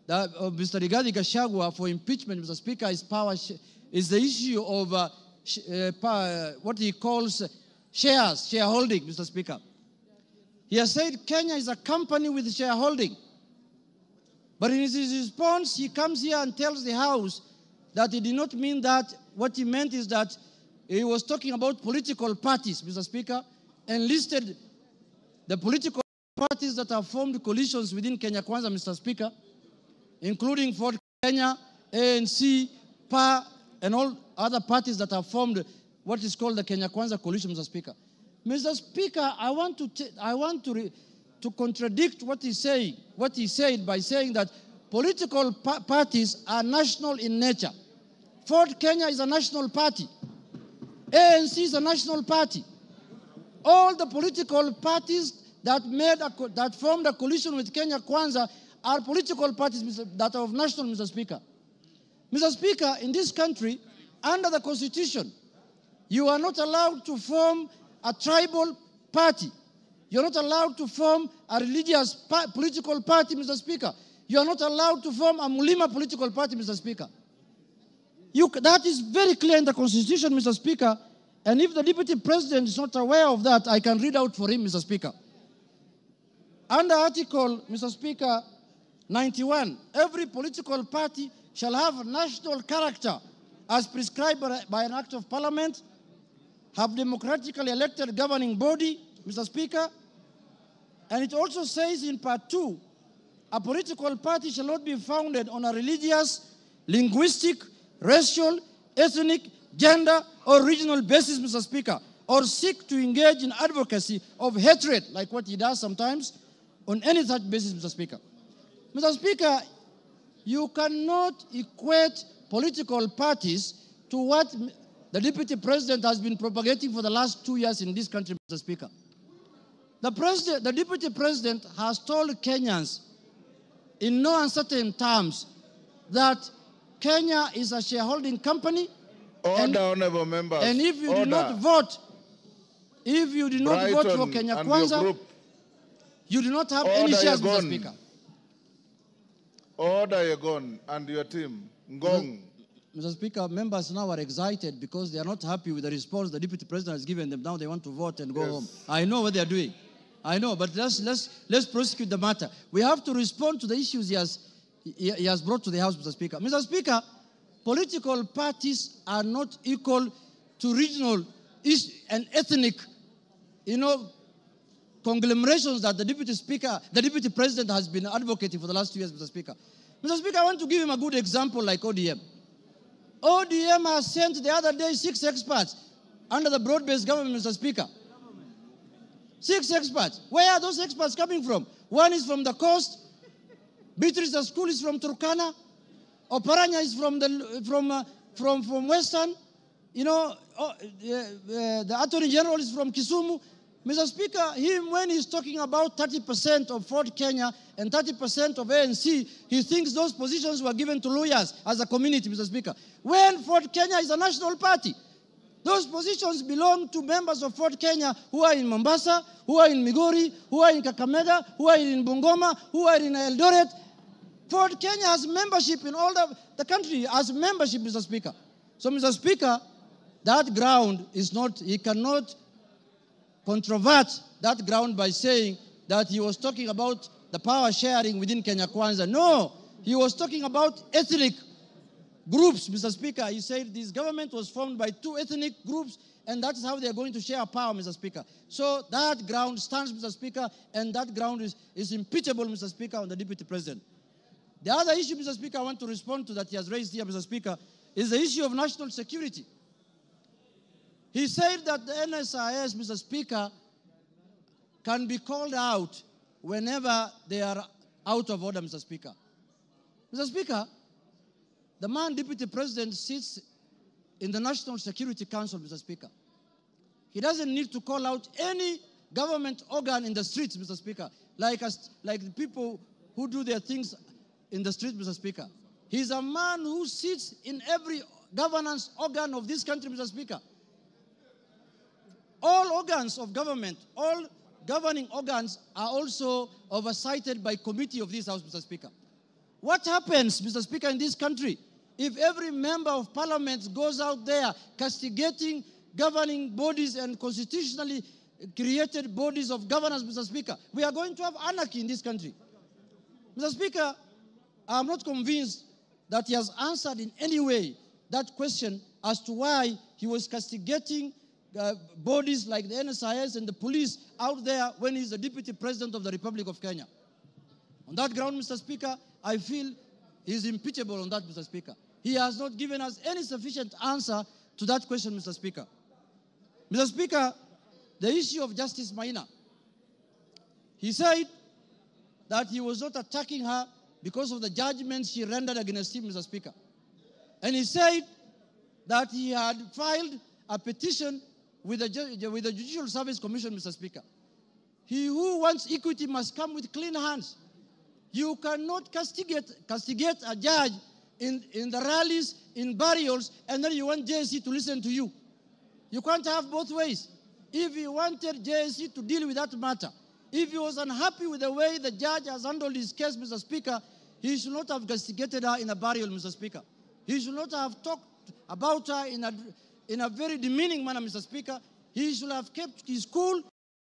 Mr. Rigathi Gachagua for impeachment, Mr. Speaker, is the issue of what he calls shareholding, Mr. Speaker. He has said Kenya is a company with shareholding. But in his response, he comes here and tells the House that he did not mean that. What he meant is that he was talking about political parties, Mr. Speaker, and listed the political parties that have formed coalitions within Kenya Kwanza, Mr. Speaker, including Ford Kenya, ANC, PA, and all other parties that have formed what is called the Kenya Kwanza coalition, Mr. Speaker. Mr. Speaker, I want to contradict what he's saying, what he said by saying that political parties are national in nature. Ford Kenya is a national party. ANC is a national party. All the political parties that formed a coalition with Kenya Kwanza are political parties that are of national, Mr. Speaker. Mr. Speaker, in this country, under the Constitution, you are not allowed to form a tribal party. You're not allowed to form a religious political party, Mr. Speaker. You are not allowed to form a Mulima political party, Mr. Speaker. That is very clear in the Constitution, Mr. Speaker. And if the Deputy President is not aware of that, I can read out for him, Mr. Speaker. Under Article, Mr. Speaker, 91, every political party shall have a national character as prescribed by an act of Parliament, have democratically elected governing body, Mr. Speaker. And it also says in Part 2, a political party shall not be founded on a religious, linguistic, racial, ethnic, gender, or regional basis, Mr. Speaker, or seek to engage in advocacy of hatred, like what he does sometimes, on any such basis, Mr. Speaker. Mr. Speaker, you cannot equate political parties to what the Deputy President has been propagating for the last 2 years in this country, Mr. Speaker. The Deputy President has told Kenyans in no uncertain terms that Kenya is a shareholding company. Order, honorable members. And if you do not vote, for Kenya Kwanza, you do not have any shares, Mr. Speaker. Order, Yegon, and your team. Ngong. Mr. Speaker, members now are excited because they are not happy with the response the Deputy President has given them. Now they want to vote and go home. I know what they are doing. I know, but let's prosecute the matter. We have to respond to the issues he has brought to the House, Mr. Speaker. Mr. Speaker, political parties are not equal to regional and ethnic, conglomerations that the Deputy President has been advocating for the last 2 years, Mr. Speaker. Mr. Speaker, I want to give him a good example like ODM. ODM has sent the other day 6 experts under the broad-based government, Mr. Speaker. 6 experts. Where are those experts coming from? One is from the coast. Beatrice School is from Turkana. Oparanya is from Western. The Attorney General is from Kisumu. Mr. Speaker, when he's talking about 30% of Ford Kenya and 30% of ANC, he thinks those positions were given to lawyers as a community, Mr. Speaker. When Ford Kenya is a national party, those positions belong to members of Ford Kenya who are in Mombasa, who are in Migori, who are in Kakamega, who are in Bungoma, who are in Eldoret. Ford Kenya has membership in all the country, has membership, Mr. Speaker. So, Mr. Speaker, that ground is not, he cannot controvert that ground by saying that he was talking about the power sharing within Kenya Kwanza. No, he was talking about ethnic groups, Mr. Speaker. He said this government was formed by 2 ethnic groups, and that's how they are going to share power, Mr. Speaker. So that ground stands, Mr. Speaker, and that ground is impeachable, Mr. Speaker, on the Deputy President. The other issue, Mr. Speaker, I want to respond to that he has raised here, Mr. Speaker, is the issue of national security. He said that the NSIS, Mr. Speaker, can be called out whenever they are out of order, Mr. Speaker. Mr. Speaker, the man, Deputy President, sits in the National Security Council, Mr. Speaker. He doesn't need to call out any government organ in the streets, Mr. Speaker, like the people who do their things in the streets, Mr. Speaker. He's a man who sits in every governance organ of this country, Mr. Speaker. All organs of government, all governing organs are also oversighted by committee of this House, Mr. Speaker. What happens, Mr. Speaker, in this country if every member of parliament goes out there castigating governing bodies and constitutionally created bodies of governance, Mr. Speaker? We are going to have anarchy in this country. Mr. Speaker, I am not convinced that he has answered in any way that question as to why he was castigating bodies like the NSIS and the police out there when he's the Deputy President of the Republic of Kenya. On that ground, Mr. Speaker, I feel he's impeachable on that, Mr. Speaker. He has not given us any sufficient answer to that question, Mr. Speaker. Mr. Speaker, the issue of Justice Maina. He said that he was not attacking her because of the judgment she rendered against him, Mr. Speaker. And he said that he had filed a petition with the Judicial Service Commission, Mr. Speaker. He who wants equity must come with clean hands. You cannot castigate a judge in the rallies, in burials, and then you want JSC to listen to you. You can't have both ways. If he wanted JSC to deal with that matter, if he was unhappy with the way the judge has handled his case, Mr. Speaker, he should not have castigated her in a burial, Mr. Speaker. He should not have talked about her in a very demeaning manner, Mr. Speaker. He should have kept his cool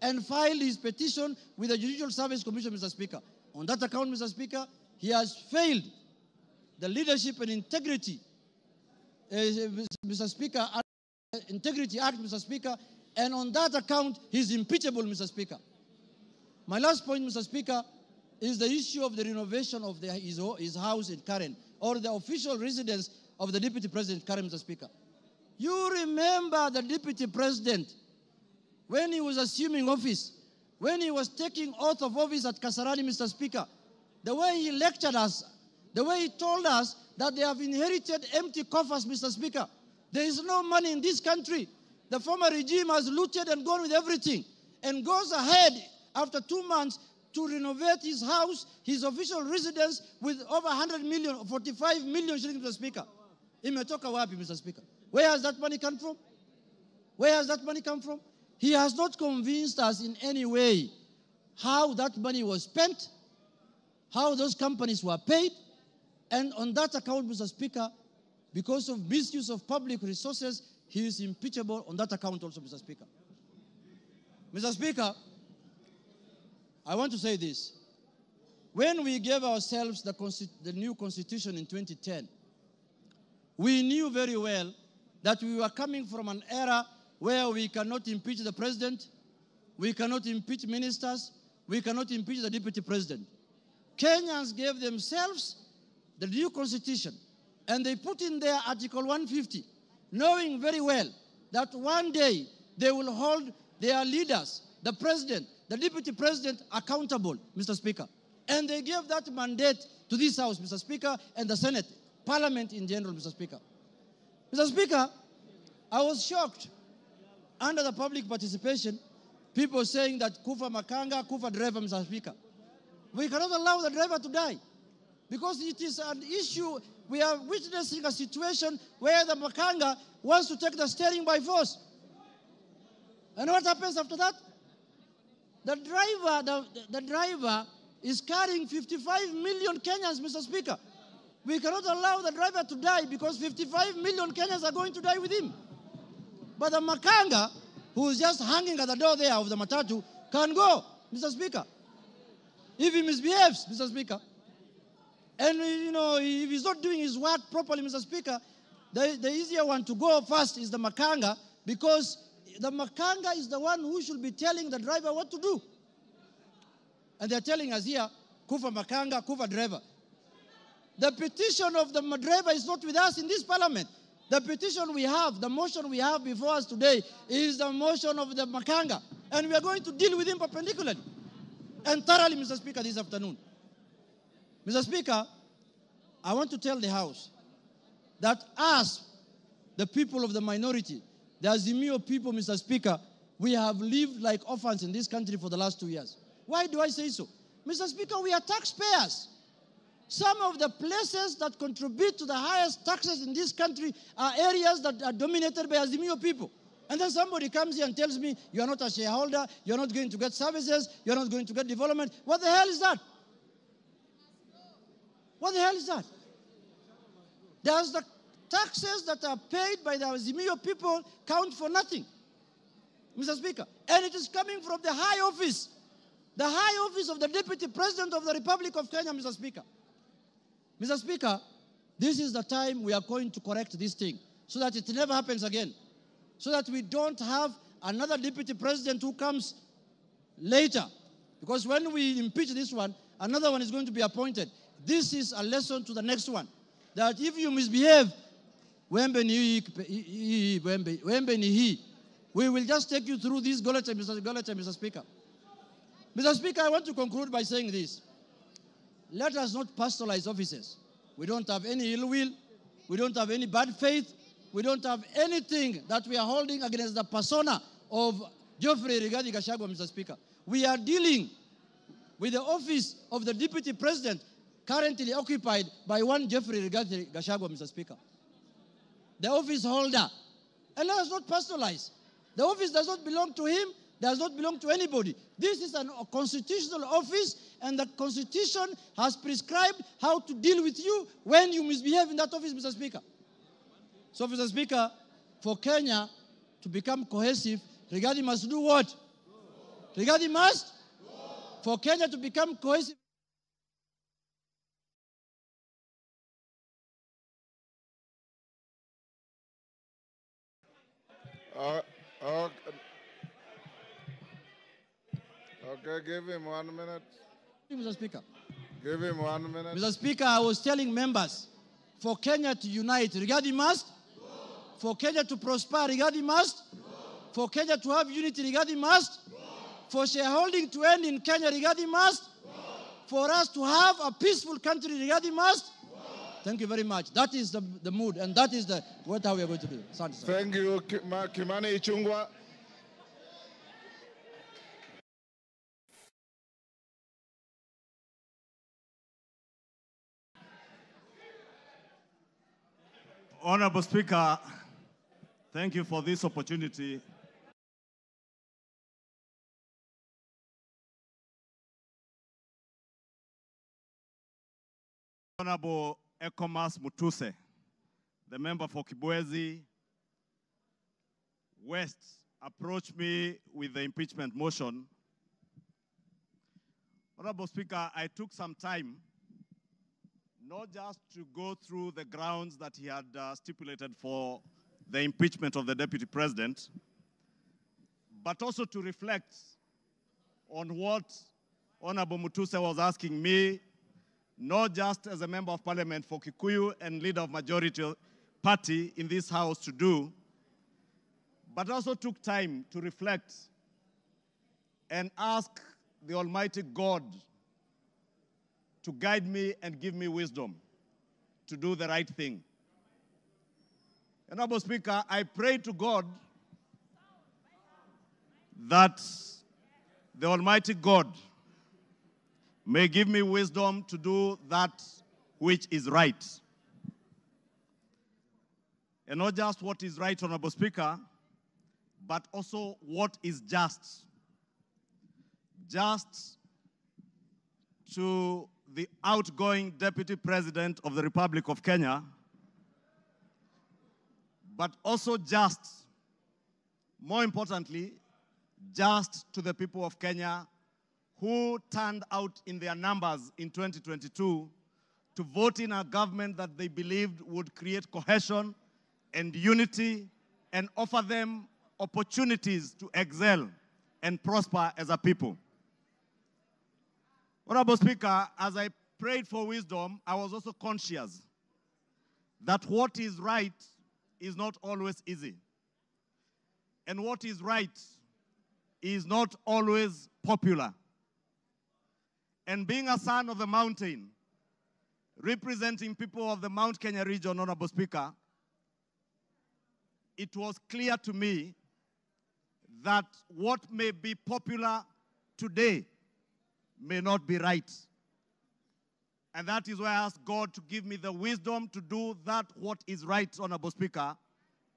and filed his petition with the Judicial Service Commission, Mr. Speaker. On that account, Mr. Speaker, he has failed the leadership and integrity, Mr. Speaker, Integrity Act, Mr. Speaker, and on that account, he's impeachable, Mr. Speaker. My last point, Mr. Speaker, is the issue of the renovation of his house in Karen, or the official residence of the Deputy President Karen, Mr. Speaker. You remember the Deputy President, when he was assuming office, when he was taking oath of office at Kasarani, Mr. Speaker, the way he lectured us, the way he told us that they have inherited empty coffers, Mr. Speaker. There is no money in this country. The former regime has looted and gone with everything, and goes ahead after 2 months to renovate his house, his official residence, with over 100 million, 45 million shillings, Mr. Speaker. Imetoka wapi, Mr. Speaker? Where has that money come from? Where has that money come from? He has not convinced us in any way how that money was spent, how those companies were paid, and on that account, Mr. Speaker, because of misuse of public resources, he is impeachable on that account also, Mr. Speaker. Mr. Speaker, I want to say this. When we gave ourselves the new constitution in 2010, we knew very well that we were coming from an era where we cannot impeach the president, we cannot impeach ministers, we cannot impeach the deputy president. Kenyans gave themselves the new constitution, and they put in there Article 150, knowing very well that one day they will hold their leaders, the president, the deputy president, accountable, Mr. Speaker. And they gave that mandate to this House, Mr. Speaker, and the Senate, Parliament in general, Mr. Speaker. Mr. Speaker, I was shocked under the public participation, people saying that Kufa Makanga, Kufa driver, Mr. Speaker. We cannot allow the driver to die because it is an issue. We are witnessing a situation where the Makanga wants to take the steering by force. And what happens after that? The driver is carrying 55 million Kenyans, Mr. Speaker. We cannot allow the driver to die because 55 million Kenyans are going to die with him. But the Makanga, who is just hanging at the door there of the matatu, can go, Mr. Speaker, if he misbehaves, Mr. Speaker. And, you know, if he's not doing his work properly, Mr. Speaker, the easier one to go first is the Makanga, because the Makanga is the one who should be telling the driver what to do. And they're telling us here, Kufa Makanga, Kufa driver. The petition of the driver is not with us in this parliament. The petition we have, the motion we have before us today is the motion of the Makanga. And we are going to deal with him perpendicularly and thoroughly, Mr. Speaker, this afternoon. Mr. Speaker, I want to tell the House that us, the people of the minority, the Azimio people, Mr. Speaker, we have lived like orphans in this country for the last 2 years. Why do I say so? Mr. Speaker, we are taxpayers. Some of the places that contribute to the highest taxes in this country are areas that are dominated by Azimio people. And then somebody comes here and tells me, you are not a shareholder, you're not going to get services, you're not going to get development. What the hell is that? What the hell is that? Does the taxes that are paid by the Azimio people count for nothing, Mr. Speaker? And it is coming from the high office of the Deputy President of the Republic of Kenya, Mr. Speaker. Mr. Speaker, this is the time we are going to correct this thing so that it never happens again, so that we don't have another Deputy President who comes later. Because when we impeach this one, another one is going to be appointed. This is a lesson to the next one, that if you misbehave, we will just take you through this Mr. Speaker. Mr. Speaker, I want to conclude by saying this. Let us not pastoralize offices. We don't have any ill will. We don't have any bad faith. We don't have anything that we are holding against the persona of Geoffrey Rigathi Gachagua, Mr. Speaker. We are dealing with the office of the Deputy President currently occupied by one Geoffrey Rigathi Gachagua, Mr. Speaker. The office holder. And let us not personalize. The office does not belong to him, does not belong to anybody. This is a constitutional office, and the Constitution has prescribed how to deal with you when you misbehave in that office, Mr. Speaker. So, Mr. Speaker, for Kenya to become cohesive, Rigathi must do what? Rigathi must? For Kenya to become cohesive. Okay, give him 1 minute. Mr. Speaker. Give him 1 minute. Mr. Speaker, I was telling members, for Kenya to unite, Rigathi must. For Kenya to prosper, Rigathi must. For Kenya to have unity, Rigathi must. For shareholding to end in Kenya, Rigathi must. For us to have a peaceful country, Rigathi must. Thank you very much. That is the mood, and that is what we are going to do. Thank you, Kimani Ichung'wah. Honorable Speaker, thank you for this opportunity. Honorable Ekomas Mutuse, the member for Kibwezi West, approached me with the impeachment motion. Honorable Speaker, I took some time not just to go through the grounds that he had stipulated for the impeachment of the Deputy President, but also to reflect on what Honorable Mutuse was asking me, not just as a member of parliament for Kikuyu and leader of majority party in this house to do, but also took time to reflect and ask the Almighty God to guide me and give me wisdom to do the right thing. Honorable Speaker, I pray to God that the Almighty God may give me wisdom to do that which is right. And not just what is right, Honorable Speaker, but also what is just. Just to the outgoing Deputy President of the Republic of Kenya, but also just, more importantly, just to the people of Kenya who turned out in their numbers in 2022 to vote in a government that they believed would create cohesion and unity and offer them opportunities to excel and prosper as a people. Honorable Speaker, as I prayed for wisdom, I was also conscious that what is right is not always easy. And what is right is not always popular. And being a son of the mountain, representing people of the Mount Kenya region, Honorable Speaker, it was clear to me that what may be popular today may not be right. And that is why I asked God to give me the wisdom to do that what is right, Honorable Speaker.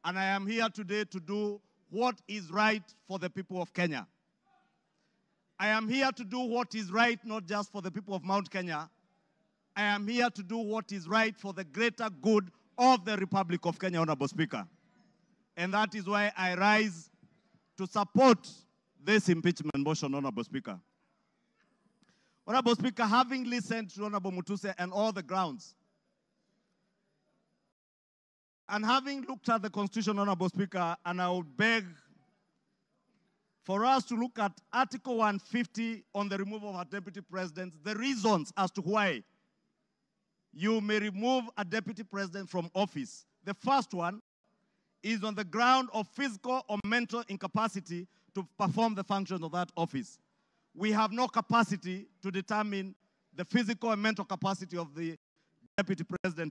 And I am here today to do what is right for the people of Kenya. I am here to do what is right, not just for the people of Mount Kenya. I am here to do what is right for the greater good of the Republic of Kenya, Honorable Speaker. And that is why I rise to support this impeachment motion, Honorable Speaker. Honorable Speaker, having listened to Honorable Mutuse and all the grounds, and having looked at the Constitution, Honorable Speaker, and I would beg for us to look at Article 150 on the removal of our Deputy President, the reasons as to why you may remove a Deputy President from office. The first one is on the ground of physical or mental incapacity to perform the functions of that office. We have no capacity to determine the physical and mental capacity of the Deputy President